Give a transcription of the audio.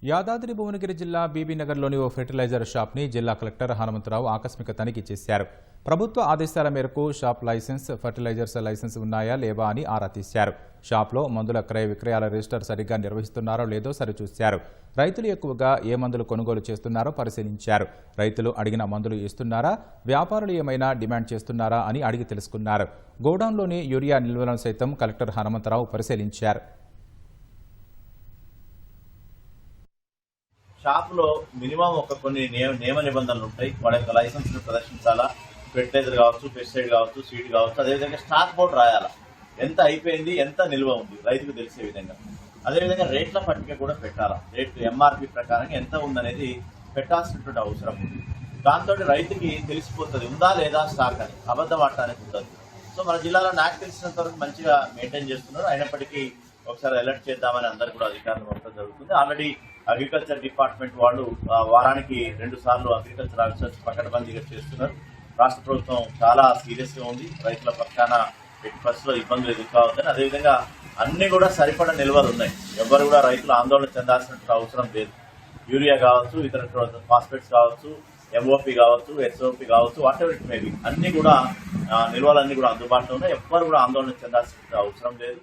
యాదాద్రి భువనగిరి జిల్లా బీబీనగర్లోని ఓ ఫెర్టిలైజర్ షాప్ని జిల్లా కలెక్టర్ హనుమంతరావు ఆకస్మిక తనిఖీ చేశారు. ప్రభుత్వ ఆదేశాల మేరకు షాప్ లైసెన్స్, ఫెర్టిలైజర్స్ లైసెన్స్ ఉన్నాయా లేవా అని ఆరా తీశారు. షాప్లో మందుల క్రయ విక్రయాల రిజిస్టర్ సరిగ్గా నిర్వహిస్తున్నారో లేదో సరిచూశారు. రైతులు ఎక్కువగా ఏ మందులు కొనుగోలు చేస్తున్నారో పరిశీలించారు. రైతులు అడిగిన మందులు ఇస్తున్నారా, వ్యాపారులు ఏమైనా డిమాండ్ చేస్తున్నారా అని అడిగి తెలుసుకున్నారు. గోడౌన్లోని యూరియా నిల్వలను సైతం కలెక్టర్ హనుమంతరావు పరిశీలించారు. షాపులో మినిమం కొన్ని నియమ నిబంధనలు ఉంటాయి. వాళ్ళ యొక్క లైసెన్స్ ను ప్రదర్శించాలా, ఫెర్టిలైజర్ కావచ్చు, పెస్టిసైడ్ కావచ్చు, సీడ్ కావచ్చు, అదేవిధంగా స్టాక్ బోర్డు రాయాలా, ఎంత అయిపోయింది, ఎంత నిల్వ ఉంది రైతుకు తెలిసే విధంగా. అదేవిధంగా రేట్ల పట్టిక కూడా పెట్టాలా, రేట్లు ఎంఆర్పి ప్రకారం ఎంత ఉందనేది పెట్టాల్సినటువంటి అవసరం ఉంది. దాంతో రైతుకి తెలిసిపోతుంది ఉందా లేదా స్టాక్ అని, అబద్ధం ఆడటానికి ఉండదు. సో మన జిల్లాలో నాకు తెలిసినంత వరకు మంచిగా మెయింటైన్ చేస్తున్నారు. అయినప్పటికీ ఒకసారి అలర్ట్ చేద్దామని అందరూ కూడా అధికారులు పంపడం జరుగుతుంది. ఆల్రెడీ అగ్రికల్చర్ డిపార్ట్మెంట్ వాళ్ళు వారానికి 2 సార్లు అగ్రికల్చర్ ఆఫీసర్స్ పకడ్బందీగా చేస్తున్నారు. రాష్ట్ర ప్రభుత్వం చాలా సీరియస్ గా ఉంది. రైతుల పక్షాన ఎట్టి పరిస్థితుల్లో ఇబ్బందులు ఎదుర్కోవద్దని, అదేవిధంగా అన్ని కూడా సరిపడ నిల్వలు ఉన్నాయి. ఎవరు కూడా రైతులు ఆందోళన చెందాల్సిన అవసరం లేదు. యూరియా కావచ్చు, ఇతర ఫాస్ఫేట్స్ కావచ్చు, ఎంఓపి కావచ్చు, ఎస్ఓపి కావచ్చు, వాట్ ఎవర్ ఇట్ మేబీ, అన్ని కూడా నిల్వలన్నీ కూడా అందుబాటులో ఉన్నాయి. ఎవ్వరు కూడా ఆందోళన చెందాల్సిన అవసరం లేదు.